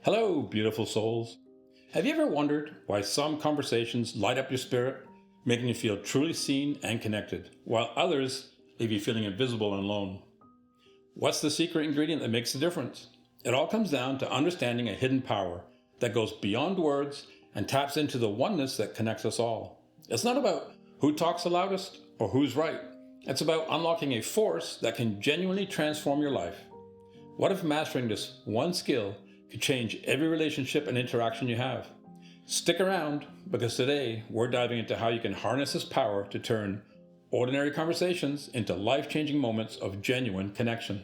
Hello, beautiful souls. Have you ever wondered why some conversations light up your spirit, making you feel truly seen and connected, while others leave you feeling invisible and alone? What's the secret ingredient that makes the difference? It all comes down to understanding a hidden power that goes beyond words and taps into the oneness that connects us all. It's not about who talks the loudest or who's right. It's about unlocking a force that can genuinely transform your life. What if mastering this one skill could change every relationship and interaction you have? Stick around, because today we're diving into how you can harness this power to turn ordinary conversations into life-changing moments of genuine connection.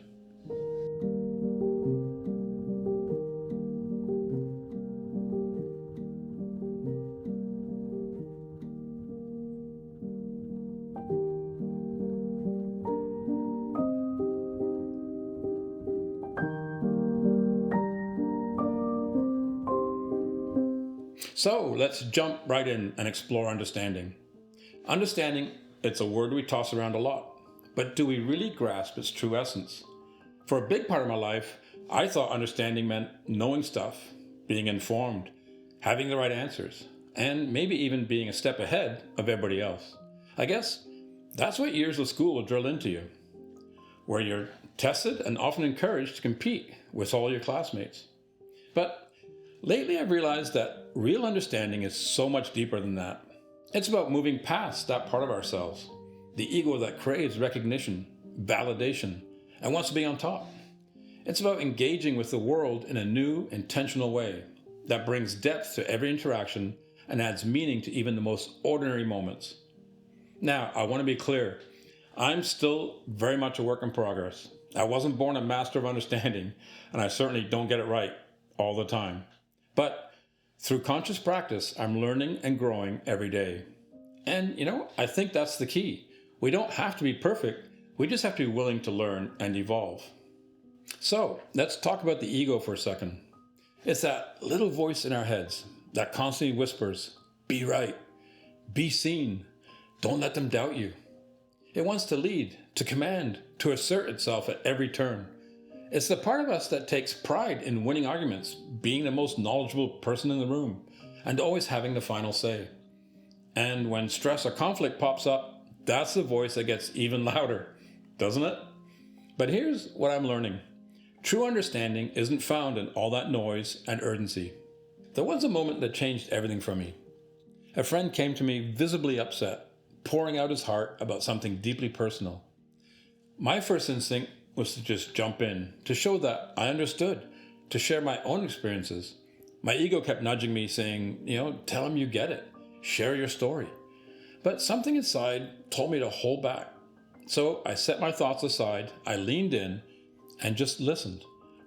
So let's jump right in and explore understanding. Understanding, it's a word we toss around a lot, but do we really grasp its true essence? For a big part of my life, I thought understanding meant knowing stuff, being informed, having the right answers, and maybe even being a step ahead of everybody else. I guess that's what years of school will drill into you, where you're tested and often encouraged to compete with all your classmates. But lately, I've realized that real understanding is so much deeper than that. It's about moving past that part of ourselves, the ego that craves recognition, validation, and wants to be on top. It's about engaging with the world in a new, intentional way that brings depth to every interaction and adds meaning to even the most ordinary moments. Now, I want to be clear. I'm still very much a work in progress. I wasn't born a master of understanding, and I certainly don't get it right all the time. But through conscious practice, I'm learning and growing every day. And I think that's the key. We don't have to be perfect. We just have to be willing to learn and evolve. So let's talk about the ego for a second. It's that little voice in our heads that constantly whispers, be right, be seen, don't let them doubt you. It wants to lead, to command, to assert itself at every turn. It's the part of us that takes pride in winning arguments, being the most knowledgeable person in the room, and always having the final say. And when stress or conflict pops up, that's the voice that gets even louder, doesn't it? But here's what I'm learning. True understanding isn't found in all that noise and urgency. There was a moment that changed everything for me. A friend came to me visibly upset, pouring out his heart about something deeply personal. My first instinct was to just jump in, to show that I understood, to share my own experiences. My ego kept nudging me, saying, tell him you get it, share your story. But something inside told me to hold back. So I set my thoughts aside, I leaned in, and just listened.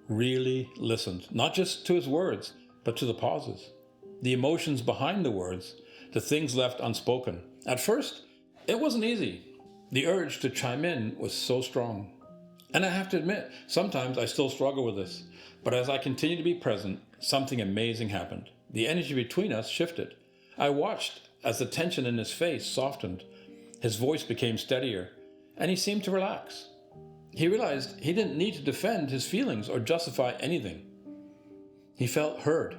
Really listened, not just to his words, but to the pauses, the emotions behind the words, the things left unspoken. At first, it wasn't easy. The urge to chime in was so strong. And I have to admit, sometimes I still struggle with this. But as I continue to be present, something amazing happened. The energy between us shifted. I watched as the tension in his face softened. His voice became steadier, and he seemed to relax. He realized he didn't need to defend his feelings or justify anything. He felt heard.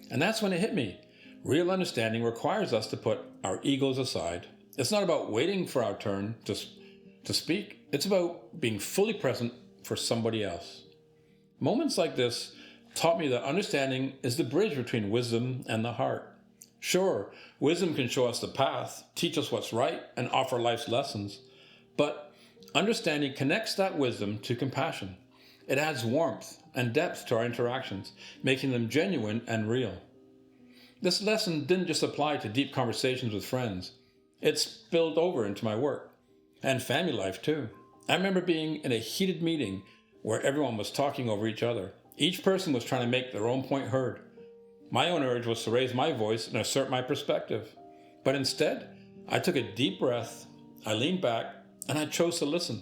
And that's when it hit me. Real understanding requires us to put our egos aside. It's not about waiting for our turn to speak. It's about being fully present for somebody else. Moments like this taught me that understanding is the bridge between wisdom and the heart. Sure, wisdom can show us the path, teach us what's right, and offer life's lessons. But understanding connects that wisdom to compassion. It adds warmth and depth to our interactions, making them genuine and real. This lesson didn't just apply to deep conversations with friends. It spilled over into my work and family life too. I remember being in a heated meeting where everyone was talking over each other. Each person was trying to make their own point heard. My own urge was to raise my voice and assert my perspective. But instead, I took a deep breath, I leaned back, and I chose to listen.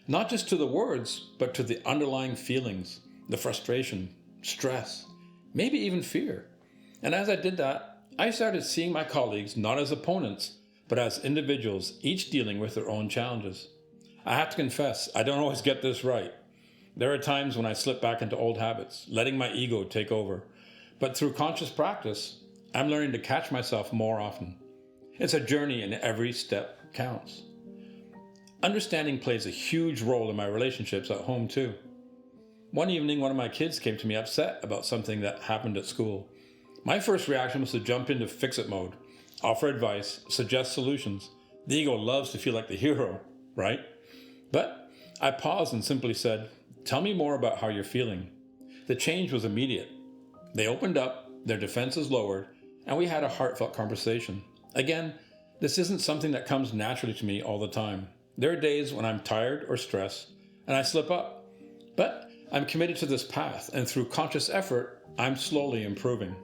Not just to the words, but to the underlying feelings, the frustration, stress, maybe even fear. And as I did that, I started seeing my colleagues not as opponents, but as individuals, each dealing with their own challenges. I have to confess, I don't always get this right. There are times when I slip back into old habits, letting my ego take over. But through conscious practice, I'm learning to catch myself more often. It's a journey and every step counts. Understanding plays a huge role in my relationships at home too. One evening, one of my kids came to me upset about something that happened at school. My first reaction was to jump into fix-it mode, offer advice, suggest solutions. The ego loves to feel like the hero, right? But I paused and simply said, "Tell me more about how you're feeling." The change was immediate. They opened up, their defenses lowered, and we had a heartfelt conversation. Again, this isn't something that comes naturally to me all the time. There are days when I'm tired or stressed, and I slip up. But I'm committed to this path, and through conscious effort, I'm slowly improving.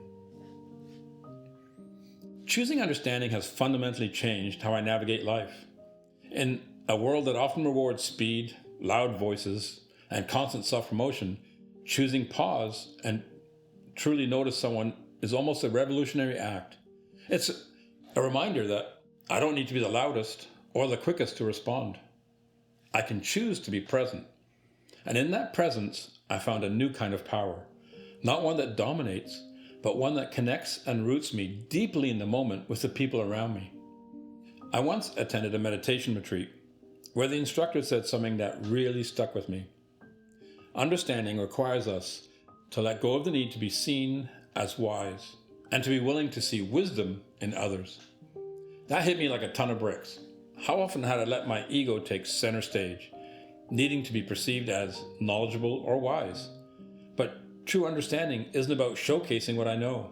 Choosing understanding has fundamentally changed how I navigate life. In a world that often rewards speed, loud voices, and constant self-promotion, choosing pause and truly notice someone is almost a revolutionary act. It's a reminder that I don't need to be the loudest or the quickest to respond. I can choose to be present. And in that presence, I found a new kind of power. Not one that dominates, but one that connects and roots me deeply in the moment with the people around me. I once attended a meditation retreat where the instructor said something that really stuck with me. Understanding requires us to let go of the need to be seen as wise and to be willing to see wisdom in others. That hit me like a ton of bricks. How often had I let my ego take center stage, needing to be perceived as knowledgeable or wise? But true understanding isn't about showcasing what I know.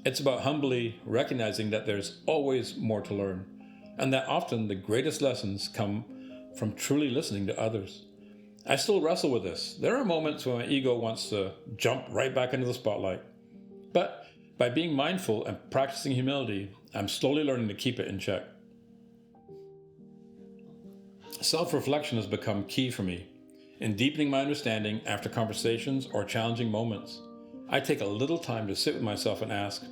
It's about humbly recognizing that there's always more to learn, and that often the greatest lessons come from truly listening to others. I still wrestle with this. There are moments when my ego wants to jump right back into the spotlight. But by being mindful and practicing humility, I'm slowly learning to keep it in check. Self-reflection has become key for me in deepening my understanding after conversations or challenging moments. I take a little time to sit with myself and ask,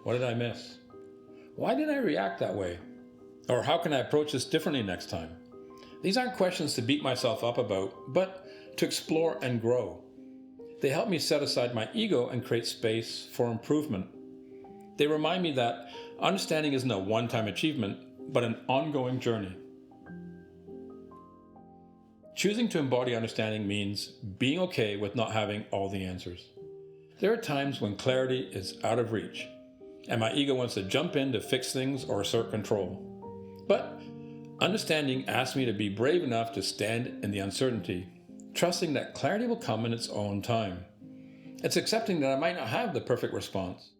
what did I miss? Why did I react that way? Or how can I approach this differently next time? These aren't questions to beat myself up about, but to explore and grow. They help me set aside my ego and create space for improvement. They remind me that understanding isn't a one-time achievement, but an ongoing journey. Choosing to embody understanding means being okay with not having all the answers. There are times when clarity is out of reach, and my ego wants to jump in to fix things or assert control. But understanding asks me to be brave enough to stand in the uncertainty, trusting that clarity will come in its own time. It's accepting that I might not have the perfect response,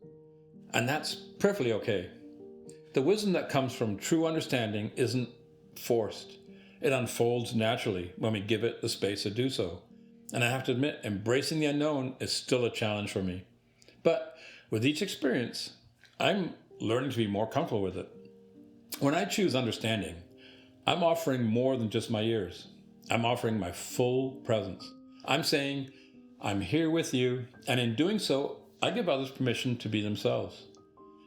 and that's perfectly okay. The wisdom that comes from true understanding isn't forced. It unfolds naturally when we give it the space to do so. And I have to admit, embracing the unknown is still a challenge for me. But with each experience, I'm learning to be more comfortable with it. When I choose understanding, I'm offering more than just my ears. I'm offering my full presence. I'm saying, I'm here with you, and in doing so, I give others permission to be themselves,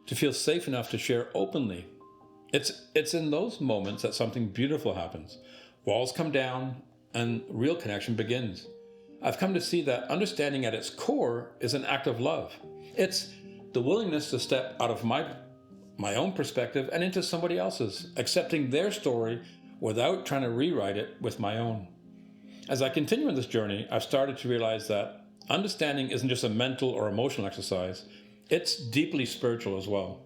to feel safe enough to share openly. It's in those moments that something beautiful happens. Walls come down, and real connection begins. I've come to see that understanding at its core is an act of love. It's the willingness to step out of my own perspective and into somebody else's, accepting their story without trying to rewrite it with my own. As I continue on this journey, I've started to realize that understanding isn't just a mental or emotional exercise, it's deeply spiritual as well.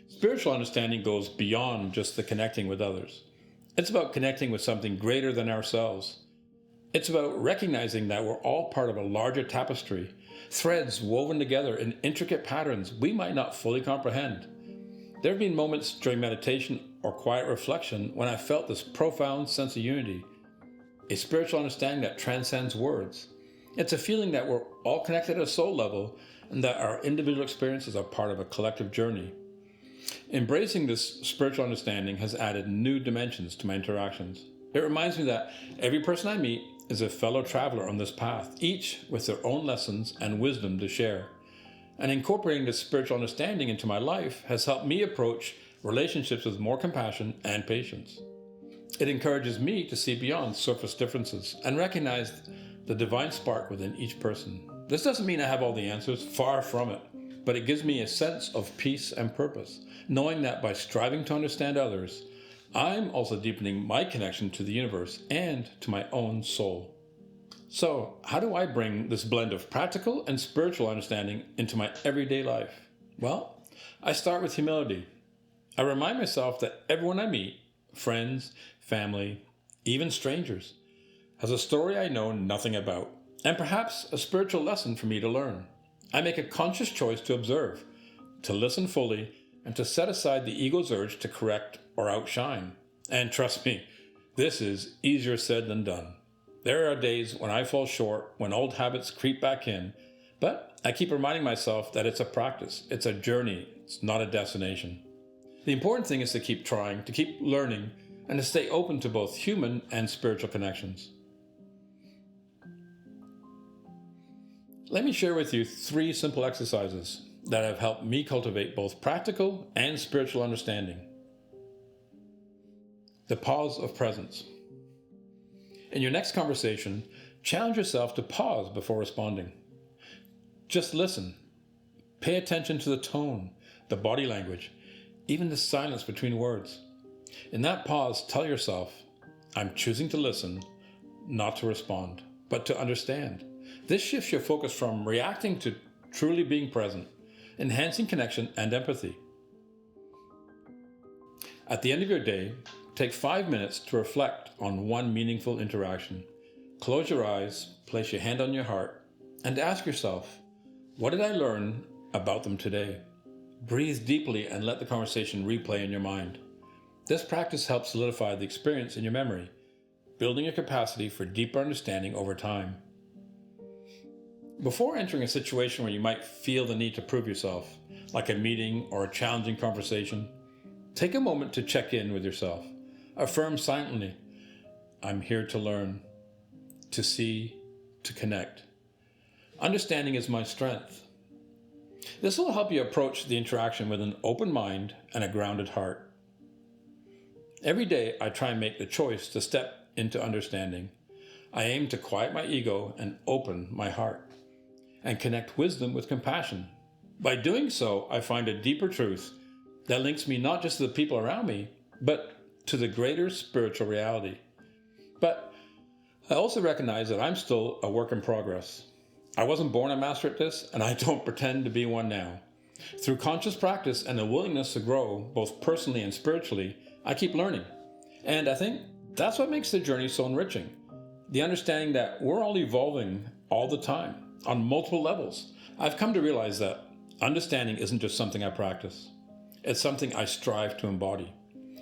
Spiritual understanding goes beyond just the connecting with others. It's about connecting with something greater than ourselves. It's about recognizing that we're all part of a larger tapestry, threads woven together in intricate patterns we might not fully comprehend. There have been moments during meditation or quiet reflection when I felt this profound sense of unity, a spiritual understanding that transcends words. It's a feeling that we're all connected at a soul level and that our individual experiences are part of a collective journey. Embracing this spiritual understanding has added new dimensions to my interactions. It reminds me that every person I meet is a fellow traveler on this path, each with their own lessons and wisdom to share. And incorporating this spiritual understanding into my life has helped me approach relationships with more compassion and patience. It encourages me to see beyond surface differences and recognize the divine spark within each person. This doesn't mean I have all the answers, far from it, but it gives me a sense of peace and purpose, knowing that by striving to understand others, I'm also deepening my connection to the universe and to my own soul. So, how do I bring this blend of practical and spiritual understanding into my everyday life? Well, I start with humility. I remind myself that everyone I meet, friends, family, even strangers, has a story I know nothing about, and perhaps a spiritual lesson for me to learn. I make a conscious choice to observe, to listen fully, and to set aside the ego's urge to correct or outshine. And trust me, this is easier said than done. There are days when I fall short, when old habits creep back in, but I keep reminding myself that it's a practice, it's a journey, it's not a destination. The important thing is to keep trying, to keep learning, and to stay open to both human and spiritual connections. Let me share with you 3 simple exercises that have helped me cultivate both practical and spiritual understanding. The pause of presence. In your next conversation, challenge yourself to pause before responding. Just listen. Pay attention to the tone, the body language, even the silence between words. In that pause, tell yourself, I'm choosing to listen, not to respond, but to understand. This shifts your focus from reacting to truly being present, enhancing connection and empathy. At the end of your day, take 5 minutes to reflect on one meaningful interaction. Close your eyes, place your hand on your heart, and ask yourself, what did I learn about them today? Breathe deeply and let the conversation replay in your mind. This practice helps solidify the experience in your memory, building your capacity for deeper understanding over time. Before entering a situation where you might feel the need to prove yourself, like a meeting or a challenging conversation, take a moment to check in with yourself. Affirm silently, I'm here to learn, to see, to connect. Understanding is my strength. This will help you approach the interaction with an open mind and a grounded heart. Every day, I try and make the choice to step into understanding. I aim to quiet my ego and open my heart, and connect wisdom with compassion. By doing so, I find a deeper truth that links me not just to the people around me, but to the greater spiritual reality. But I also recognize that I'm still a work in progress. I wasn't born a master at this, and I don't pretend to be one now. Through conscious practice and a willingness to grow, both personally and spiritually, I keep learning. And I think that's what makes the journey so enriching. The understanding that we're all evolving all the time, on multiple levels. I've come to realize that understanding isn't just something I practice. It's something I strive to embody.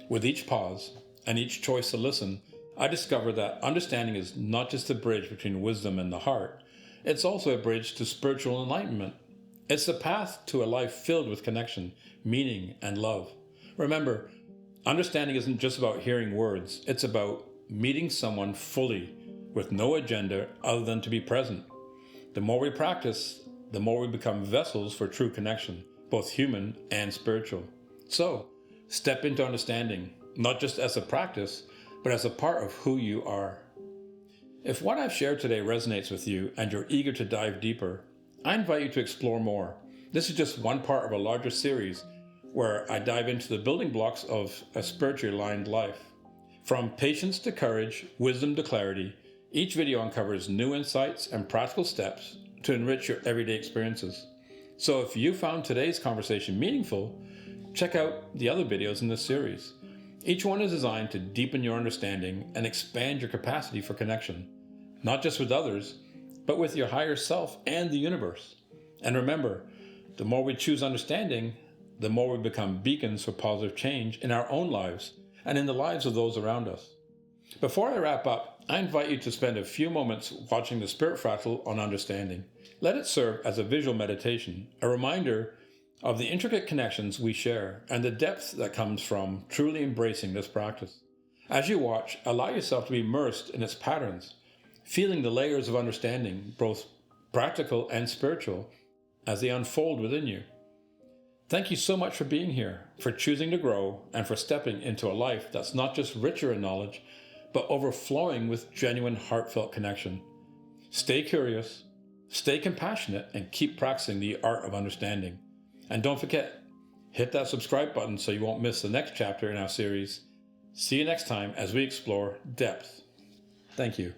With each pause and each choice to listen, I discover that understanding is not just a bridge between wisdom and the heart, it's also a bridge to spiritual enlightenment. It's the path to a life filled with connection, meaning, and love. Remember, understanding isn't just about hearing words, it's about meeting someone fully with no agenda other than to be present. The more we practice, the more we become vessels for true connection, both human and spiritual. So, step into understanding, not just as a practice, but as a part of who you are. If what I've shared today resonates with you and you're eager to dive deeper, I invite you to explore more. This is just one part of a larger series where I dive into the building blocks of a spiritually aligned life. From patience to courage, wisdom to clarity, each video uncovers new insights and practical steps to enrich your everyday experiences. So if you found today's conversation meaningful, check out the other videos in this series. Each one is designed to deepen your understanding and expand your capacity for connection, not just with others, but with your higher self and the universe. And remember, the more we choose understanding, the more we become beacons for positive change in our own lives and in the lives of those around us. Before I wrap up, I invite you to spend a few moments watching the Spiritfractal on understanding. Let it serve as a visual meditation, a reminder of the intricate connections we share and the depth that comes from truly embracing this practice. As you watch, allow yourself to be immersed in its patterns, feeling the layers of understanding, both practical and spiritual, as they unfold within you. Thank you so much for being here, for choosing to grow, and for stepping into a life that's not just richer in knowledge, but overflowing with genuine heartfelt connection. Stay curious, stay compassionate, and keep practicing the art of understanding. And don't forget, hit that subscribe button so you won't miss the next chapter in our series. See you next time as we explore depth. Thank you.